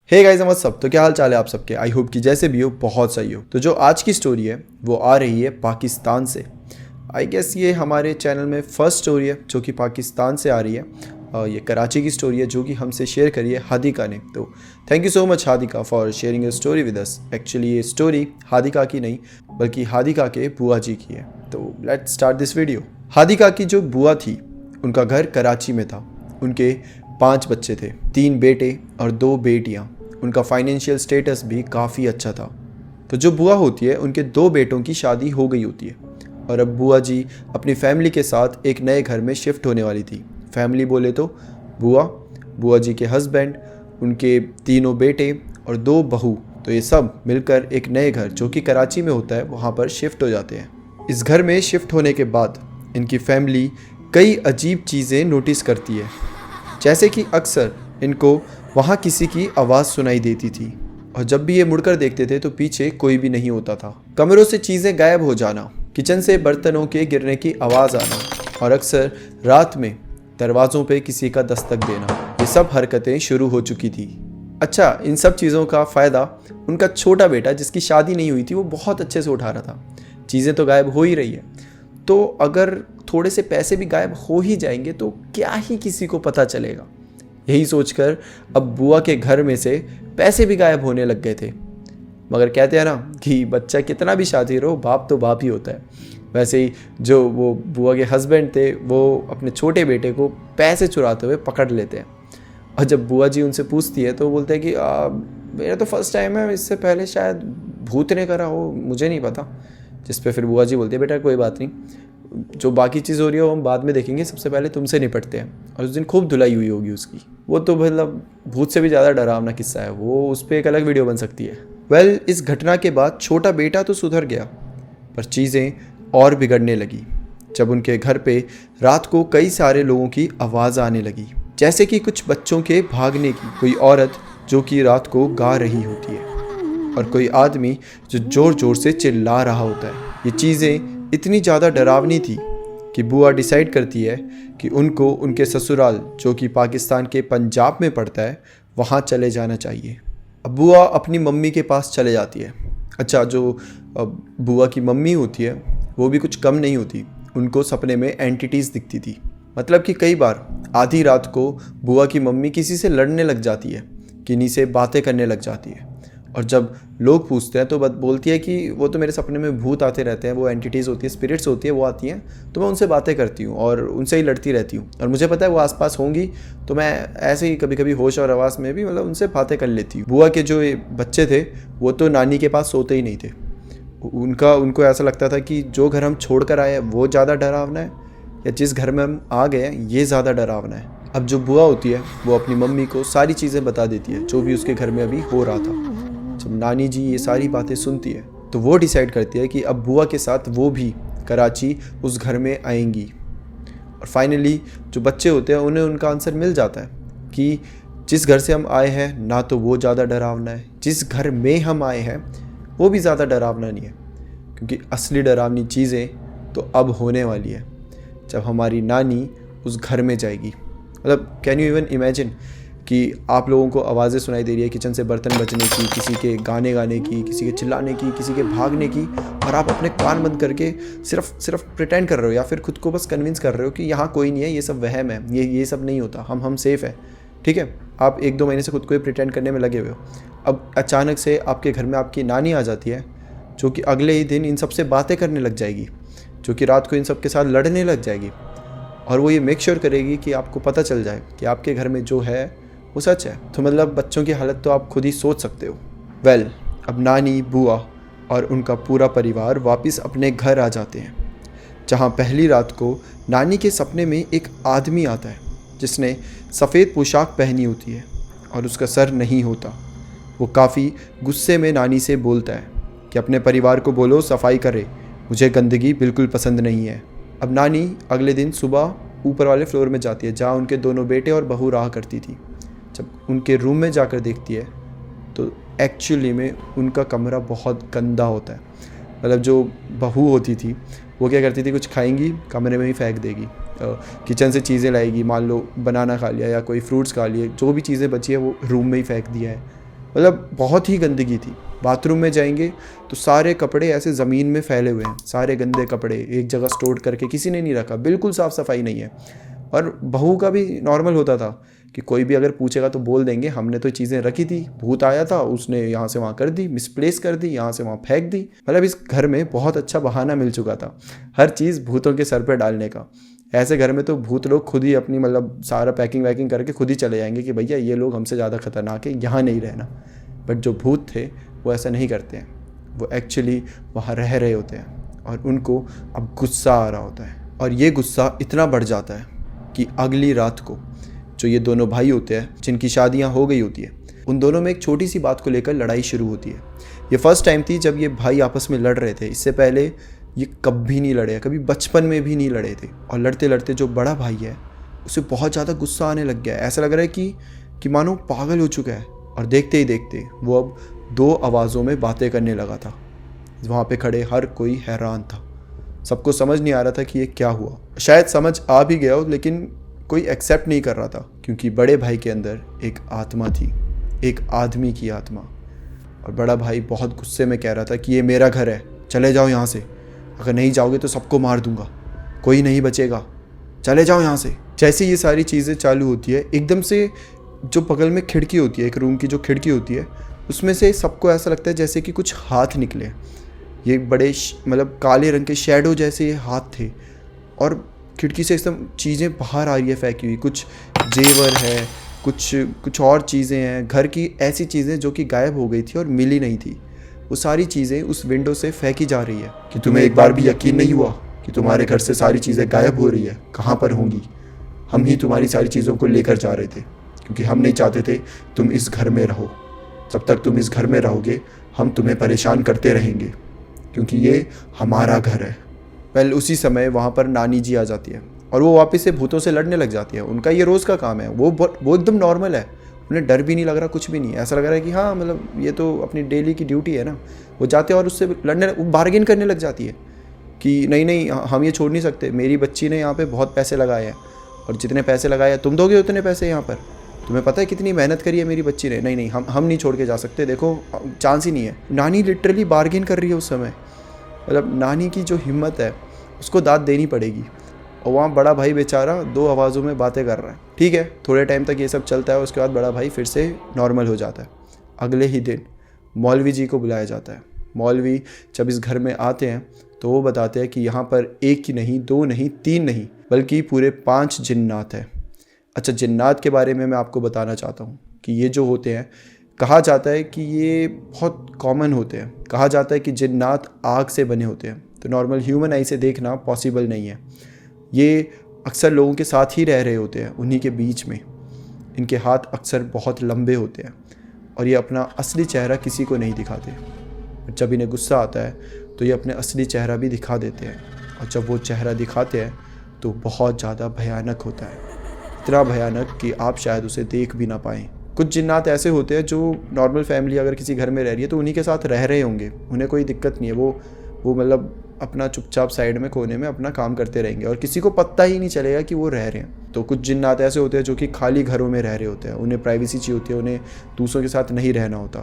Hey guys सब तो क्या हाल चाल है आप सबके। आई होप कि जैसे भी हो बहुत सही हो। तो जो आज की स्टोरी है वो आ रही है पाकिस्तान से। आई गेस ये हमारे चैनल में फर्स्ट स्टोरी है जो कि पाकिस्तान से आ रही है। ये कराची की स्टोरी है जो कि हमसे शेयर करी है हादिका ने। तो thank you so much Hadika for sharing your story with us. Actually ये स्टोरी हादिका की नहीं बल्कि हादिका के बुआ जी की है। तो लेट्स स्टार्ट दिस वीडियो। हादिका की जो बुआ थी उनका घर कराची में था। उनके 5 बच्चे थे, 3 बेटे और 2 बेटियाँ। उनका फाइनेंशियल स्टेटस भी काफ़ी अच्छा था। तो जो बुआ होती है उनके 2 बेटों की शादी हो गई होती है और अब बुआ जी अपनी फैमिली के साथ एक नए घर में शिफ्ट होने वाली थी। फैमिली बोले तो बुआ जी के हस्बैंड, उनके 3 बेटे और 2 बहू। तो ये सब मिलकर एक नए घर जो कि कराची में होता है वहाँ पर शिफ्ट हो जाते हैं। इस घर में शिफ्ट होने के बाद इनकी फैमिली कई अजीब चीज़ें नोटिस करती है, जैसे कि अक्सर इनको वहाँ किसी की आवाज़ सुनाई देती थी और जब भी ये मुड़कर देखते थे तो पीछे कोई भी नहीं होता था। कमरों से चीज़ें गायब हो जाना, किचन से बर्तनों के गिरने की आवाज़ आना और अक्सर रात में दरवाज़ों पे किसी का दस्तक देना, ये सब हरकतें शुरू हो चुकी थी। अच्छा, इन सब चीज़ों का फ़ायदा उनका छोटा बेटा जिसकी शादी नहीं हुई थी वो बहुत अच्छे से उठा रहा था। चीज़ें तो गायब हो ही रही है, तो अगर थोड़े से पैसे भी गायब हो ही जाएंगे तो क्या ही किसी को पता चलेगा। यही सोचकर अब बुआ के घर में से पैसे भी गायब होने लग गए थे। मगर कहते हैं ना कि बच्चा कितना भी शातिर हो बाप तो बाप ही होता है। वैसे ही जो वो बुआ के हस्बैंड थे वो अपने छोटे बेटे को पैसे चुराते हुए पकड़ लेते हैं और जब बुआ जी उनसे पूछती है तो बोलते हैं कि मेरा तो फर्स्ट टाइम है, इससे पहले शायद भूत ने करा हो, मुझे नहीं पता। जिस पे फिर बुआ जी बोलती है बेटा कोई बात नहीं, जो बाकी चीज़ हो रही है वो हम बाद में देखेंगे, सबसे पहले तुमसे निपटते हैं। और उस दिन खूब धुलाई हुई होगी उसकी। वो तो मतलब भूत से भी ज़्यादा डरावना किस्सा है, वो उस पर एक अलग वीडियो बन सकती है। वेल, इस घटना के बाद छोटा बेटा तो सुधर गया पर चीज़ें और बिगड़ने लगी जब उनके घर पे रात को कई सारे लोगों की आवाज़ आने लगी, जैसे कि कुछ बच्चों के भागने की, कोई औरत जो कि रात को गा रही होती है और कोई आदमी जो ज़ोर ज़ोर से चिल्ला रहा होता है। ये चीज़ें इतनी ज़्यादा डरावनी थी कि बुआ डिसाइड करती है कि उनको उनके ससुराल जो कि पाकिस्तान के पंजाब में पड़ता है वहाँ चले जाना चाहिए। अब बुआ अपनी मम्मी के पास चले जाती है। अच्छा, जो बुआ की मम्मी होती है वो भी कुछ कम नहीं होती, उनको सपने में एंटिटीज़ दिखती थी। मतलब कि कई बार आधी रात को बुआ की मम्मी किसी से लड़ने लग जाती है, किन्हीं से बातें करने लग जाती है और जब लोग पूछते हैं तो बोलती है कि वो तो मेरे सपने में भूत आते रहते हैं, वो एंटिटीज़ होती है, स्पिरिट्स होती है, वो आती हैं तो मैं उनसे बातें करती हूँ और उनसे ही लड़ती रहती हूँ और मुझे पता है वो आसपास होंगी, तो मैं ऐसे ही कभी कभी होश और आवाज़ में भी मतलब उनसे बातें कर लेती हूँ। बुआ के जो बच्चे थे वो तो नानी के पास सोते ही नहीं थे। उनको ऐसा लगता था कि जो घर हम छोड़ कर आए हैं वो ज़्यादा डरावना है या जिस घर में हम आ गए हैं ये ज़्यादा डरावना है। अब जो बुआ होती है वो अपनी मम्मी को सारी चीज़ें बता देती है जो भी उसके घर में अभी हो रहा था। जब नानी जी ये सारी बातें सुनती है तो वो डिसाइड करती है कि अब बुआ के साथ वो भी कराची उस घर में आएंगी और फाइनली जो बच्चे होते हैं उन्हें उनका आंसर मिल जाता है कि जिस घर से हम आए हैं ना तो वो ज़्यादा डरावना है, जिस घर में हम आए हैं वो भी ज़्यादा डरावना नहीं है, क्योंकि असली डरावनी चीज़ें तो अब होने वाली है जब हमारी नानी उस घर में जाएगी। मतलब कैन यू इवन इमेजिन कि आप लोगों को आवाज़ें सुनाई दे रही है किचन से बर्तन बजने की, किसी के गाने गाने की, किसी के चिल्लाने की, किसी के भागने की, और आप अपने कान बंद करके सिर्फ प्रिटेंड कर रहे हो या फिर खुद को बस कन्विंस कर रहे हो कि यहाँ कोई नहीं है, ये सब वहम है, ये सब नहीं होता, हम सेफ़ है। ठीक है, आप 1-2 महीने से खुद को ही प्रिटेंड करने में लगे हुए हो। अब अचानक से आपके घर में आपकी नानी आ जाती है जो कि अगले ही दिन इन सब से बातें करने लग जाएगी, जो कि रात को इन सब के साथ लड़ने लग जाएगी और वो ये मेक श्योर करेगी कि आपको पता चल जाए कि आपके घर में जो है वो सच है। तो मतलब बच्चों की हालत तो आप खुद ही सोच सकते हो। वेल, अब नानी, बुआ और उनका पूरा परिवार वापस अपने घर आ जाते हैं, जहाँ पहली रात को नानी के सपने में एक आदमी आता है जिसने सफ़ेद पोशाक पहनी होती है और उसका सर नहीं होता। वो काफ़ी गुस्से में नानी से बोलता है कि अपने परिवार को बोलो सफाई करे, मुझे गंदगी बिल्कुल पसंद नहीं है। अब नानी अगले दिन सुबह ऊपर वाले फ्लोर में जाती है जहाँ उनके 2 बेटे और बहू रहा करती थी। जब उनके रूम में जाकर देखती है तो एक्चुअली में उनका कमरा बहुत गंदा होता है। मतलब जो बहू होती थी वो क्या करती थी, कुछ खाएंगी कमरे में ही फेंक देगी, किचन से चीज़ें लाएगी, मान लो बनाना खा लिया या कोई फ्रूट्स खा लिए, जो भी चीज़ें बची है वो रूम में ही फेंक दिया है। मतलब बहुत ही गंदगी थी। बाथरूम में जाएंगे तो सारे कपड़े ऐसे ज़मीन में फैले हुए हैं, सारे गंदे कपड़े एक जगह स्टोर करके किसी ने नहीं रखा, बिल्कुल साफ़ सफाई नहीं है। और बहू का भी नॉर्मल होता था कि कोई भी अगर पूछेगा तो बोल देंगे हमने तो चीज़ें रखी थी, भूत आया था उसने यहाँ से वहाँ कर दी, मिसप्लेस कर दी, यहाँ से वहाँ फेंक दी। मतलब इस घर में बहुत अच्छा बहाना मिल चुका था हर चीज़ भूतों के सर पे डालने का। ऐसे घर में तो भूत लोग खुद ही अपनी मतलब सारा पैकिंग वैकिंग करके खुद ही चले जाएंगे कि भैया ये लोग हमसे ज़्यादा खतरनाक है, यहाँ नहीं रहना। बट जो भूत थे वो ऐसा नहीं करते हैं, वो एक्चुअली वहाँ रह रहे होते हैं और उनको अब गुस्सा आ रहा होता है। और ये गुस्सा इतना बढ़ जाता है कि अगली रात को जो ये दोनों भाई होते हैं जिनकी शादियाँ हो गई होती है, उन दोनों में एक छोटी सी बात को लेकर लड़ाई शुरू होती है। ये फर्स्ट टाइम थी जब ये भाई आपस में लड़ रहे थे, इससे पहले ये कभी नहीं लड़े, कभी बचपन में भी नहीं लड़े थे। और लड़ते लड़ते जो बड़ा भाई है उसे बहुत ज़्यादा गुस्सा आने लग गया है, ऐसा लग रहा है कि मानो पागल हो चुका है। और देखते ही देखते वो अब 2 आवाज़ों में बातें करने लगा था। वहाँ पे खड़े हर कोई हैरान था, सबको समझ नहीं आ रहा था कि ये क्या हुआ। शायद समझ आ भी गया हो लेकिन कोई एक्सेप्ट नहीं कर रहा था, क्योंकि बड़े भाई के अंदर एक आत्मा थी, एक आदमी की आत्मा। और बड़ा भाई बहुत गुस्से में कह रहा था कि ये मेरा घर है, चले जाओ यहाँ से, अगर नहीं जाओगे तो सबको मार दूंगा, कोई नहीं बचेगा, चले जाओ यहाँ से। जैसे ये सारी चीज़ें चालू होती है, एकदम से जो बगल में खिड़की होती है, एक रूम की जो खिड़की होती है, उसमें से सबको ऐसा लगता है जैसे कि कुछ हाथ निकले। ये बड़े मतलब काले रंग के शैडो जैसे ये हाथ थे और खिड़की से एकदम चीज़ें बाहर आ रही है फेंकी हुई, कुछ जेवर है, कुछ और चीज़ें हैं, घर की ऐसी चीज़ें जो कि गायब हो गई थी और मिली नहीं थी, वो सारी चीज़ें उस विंडो से फेंकी जा रही है। कि तुम्हें एक बार भी यकीन नहीं हुआ कि तुम्हारे घर से सारी चीज़ें गायब हो रही है, कहाँ पर होंगी? हम ही तुम्हारी सारी चीज़ों को लेकर जा रहे थे, क्योंकि हम नहीं चाहते थे तुम इस घर में रहो। जब तक तुम इस घर में रहोगे हम तुम्हें परेशान करते रहेंगे, क्योंकि ये हमारा घर है। वेल उसी समय वहाँ पर नानी जी आ जाती है और वो वापस से भूतों से लड़ने लग जाती है। उनका ये रोज़ का काम है, वो एकदम नॉर्मल है, उन्हें डर भी नहीं लग रहा, कुछ भी नहीं, ऐसा लग रहा है कि हाँ मतलब ये तो अपनी डेली की ड्यूटी है ना। वो जाते हैं और उससे लड़ने, बार्गेन करने लग जाती है कि नहीं हम ये छोड़ नहीं सकते, मेरी बच्ची ने यहाँ पे बहुत पैसे लगाए हैं और जितने पैसे लगाए हैं तुम दोगे उतने पैसे यहाँ पर, तुम्हें पता है कितनी मेहनत करी है मेरी बच्ची ने, नहीं हम नहीं छोड़ के जा सकते, देखो चांस ही नहीं है। नानी लिटरली बार्गेन कर रही है उस समय, मतलब नानी की जो हिम्मत है उसको दाद देनी पड़ेगी। और वहाँ बड़ा भाई बेचारा 2 आवाज़ों में बातें कर रहा है। ठीक है, थोड़े टाइम तक ये सब चलता है, उसके बाद बड़ा भाई फिर से नॉर्मल हो जाता है। अगले ही दिन मौलवी जी को बुलाया जाता है। मौलवी जब इस घर में आते हैं तो वो बताते हैं कि यहाँ पर 1 ही नहीं, 2 नहीं, 3 नहीं, बल्कि पूरे 5 जिन्नात हैं। अच्छा, जिन्नात के बारे में मैं आपको बताना चाहता हूँ कि ये जो होते हैं, कहा जाता है कि ये बहुत कॉमन होते हैं। कहा जाता है कि जिन्नात आग से बने होते हैं, तो नॉर्मल ह्यूमन आई से देखना पॉसिबल नहीं है। ये अक्सर लोगों के साथ ही रह रहे होते हैं, उन्हीं के बीच में। इनके हाथ अक्सर बहुत लंबे होते हैं और ये अपना असली चेहरा किसी को नहीं दिखाते। जब इन्हें गुस्सा आता है तो ये अपने असली चेहरा भी दिखा देते हैं, और जब वो चेहरा दिखाते हैं तो बहुत ज़्यादा भयानक होता है, इतना भयानक कि आप शायद उसे देख भी ना पाएँ। कुछ जिन्नात ऐसे होते हैं जो नॉर्मल फैमिली अगर किसी घर में रह रही है तो उन्हीं के साथ रह रहे होंगे, उन्हें कोई दिक्कत नहीं है, वो मतलब अपना चुपचाप साइड में कोने में अपना काम करते रहेंगे और किसी को पता ही नहीं चलेगा कि वो रह रहे हैं। तो कुछ जिन्नात ऐसे होते हैं जो कि खाली घरों में रह रहे होते हैं, उन्हें प्राइवेसी चाहिए होती है, उन्हें दूसरों के साथ नहीं रहना होता।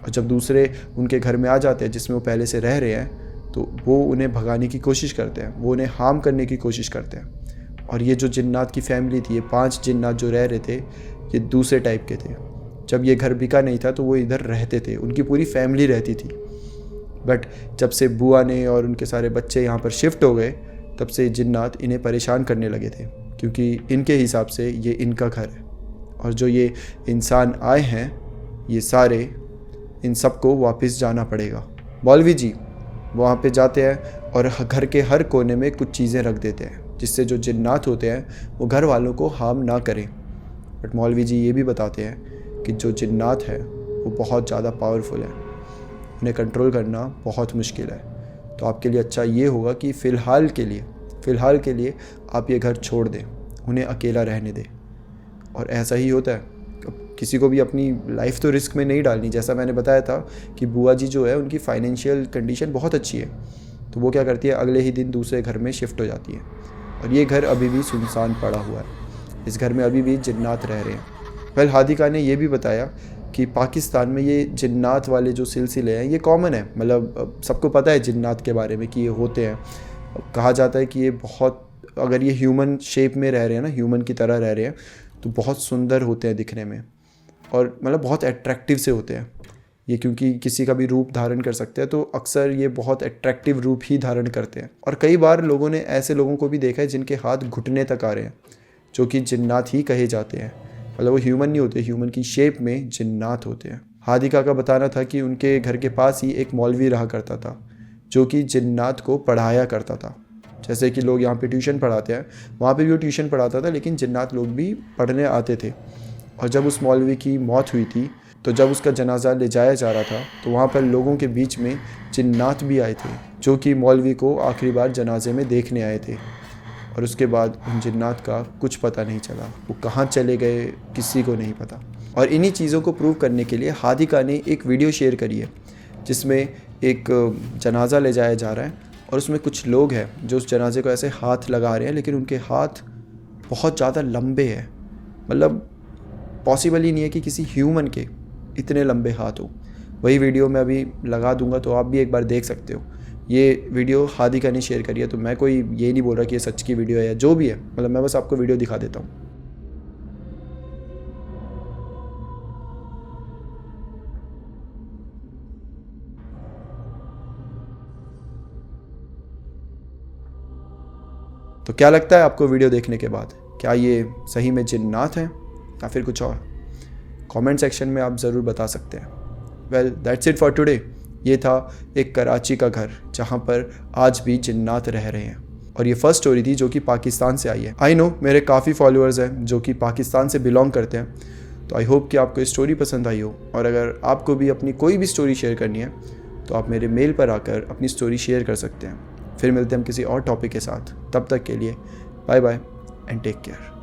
और जब दूसरे उनके घर में आ जाते हैं जिसमें वो पहले से रह रहे हैं तो वो उन्हें भगाने की कोशिश करते हैं, वो उन्हें हार्म करने की कोशिश करते हैं। और ये जो जिन्नात की फैमिली थी, ये 5 जिन्नात जो रह रहे थे, ये दूसरे टाइप के थे। जब ये घर बिका नहीं था तो वो इधर रहते थे, उनकी पूरी फैमिली रहती थी। बट जब से बुआ ने और उनके सारे बच्चे यहाँ पर शिफ्ट हो गए तब से जिन्नात इन्हें परेशान करने लगे थे, क्योंकि इनके हिसाब से ये इनका घर है और जो ये इंसान आए हैं ये सारे, इन सबको वापस जाना पड़ेगा। मौलवी जी वहाँ पे जाते हैं और घर के हर कोने में कुछ चीज़ें रख देते हैं जिससे जो जिन्नात होते हैं वो घर वालों को हार्म ना करें। बट मौलवी जी ये भी बताते हैं कि जो जिन्नात है वो बहुत ज़्यादा पावरफुल है, उन्हें कंट्रोल करना बहुत मुश्किल है। तो आपके लिए अच्छा ये होगा कि फ़िलहाल के लिए आप ये घर छोड़ दें, उन्हें अकेला रहने दें। और ऐसा ही होता है, किसी को भी अपनी लाइफ तो रिस्क में नहीं डालनी। जैसा मैंने बताया था कि बुआ जी जो है उनकी फाइनेंशियल कंडीशन बहुत अच्छी है, तो वो क्या करती है अगले ही दिन दूसरे घर में शिफ्ट हो जाती है और ये घर अभी भी सुनसान पड़ा हुआ है। इस घर में अभी भी जिन्नात रह रहे हैं। वेल हादिका ने यह भी बताया कि पाकिस्तान में ये जिन्नात वाले जो सिलसिले हैं ये कॉमन है, मतलब सबको पता है जिन्नात के बारे में कि ये होते हैं। कहा जाता है कि ये बहुत, अगर ये ह्यूमन शेप में रह रहे हैं ना, ह्यूमन की तरह रह रहे हैं, तो बहुत सुंदर होते हैं दिखने में, और मतलब बहुत अट्रैक्टिव से होते हैं ये, क्योंकि किसी का भी रूप धारण कर सकते हैं, तो अक्सर ये बहुत अट्रैक्टिव रूप ही धारण करते हैं। और कई बार लोगों ने ऐसे लोगों को भी देखा है जिनके हाथ घुटने तक आ रहे हैं, जो कि जिन्नात ही कहे जाते हैं, मतलब वो ह्यूमन नहीं होते, ह्यूमन की शेप में जिन्नात होते हैं। हादिका का बताना था कि उनके घर के पास ही एक मौलवी रहा करता था जो कि जिन्नात को पढ़ाया करता था। जैसे कि लोग यहाँ पे ट्यूशन पढ़ाते हैं, वहाँ पे भी वो ट्यूशन पढ़ाता था, लेकिन जिन्नात लोग भी पढ़ने आते थे। और जब उस मौलवी की मौत हुई थी, तो जब उसका जनाजा ले जाया जा रहा था, तो वहाँ पर लोगों के बीच में जिन्नात भी आए थे, जो कि मौलवी को आखिरी बार जनाजे में देखने आए थे। और उसके बाद उन जिन्नात का कुछ पता नहीं चला, वो कहाँ चले गए किसी को नहीं पता। और इन्हीं चीज़ों को प्रूव करने के लिए हादिका ने एक वीडियो शेयर करी है, जिसमें एक जनाजा ले जाया जा रहा है, और उसमें कुछ लोग हैं जो उस जनाजे को ऐसे हाथ लगा रहे हैं, लेकिन उनके हाथ बहुत ज़्यादा लंबे हैं, मतलब पॉसिबल ही नहीं है कि किसी ह्यूमन के इतने लंबे हाथ हो। वही वीडियो मैं अभी लगा दूंगा, तो आप भी एक बार देख सकते हो। ये वीडियो हादिका ने शेयर करी है, तो मैं कोई ये नहीं बोल रहा कि ये सच की वीडियो है या जो भी है, मतलब मैं बस आपको वीडियो दिखा देता हूँ। तो क्या लगता है आपको वीडियो देखने के बाद, क्या ये सही में जिन्नात हैं या फिर कुछ और? कमेंट सेक्शन में आप ज़रूर बता सकते हैं। Well that's it for today. ये था एक कराची का घर जहाँ पर आज भी जिन्नात रह रहे हैं, और ये फर्स्ट स्टोरी थी जो कि पाकिस्तान से आई है। आई नो मेरे काफ़ी फॉलोअर्स हैं जो कि पाकिस्तान से बिलोंग करते हैं, तो आई होप कि आपको ये स्टोरी पसंद आई हो। और अगर आपको भी अपनी कोई भी स्टोरी शेयर करनी है, तो आप मेरे मेल पर आकर अपनी स्टोरी शेयर कर सकते हैं। फिर मिलते हैं हम किसी और टॉपिक के साथ, तब तक के लिए bye bye and take care.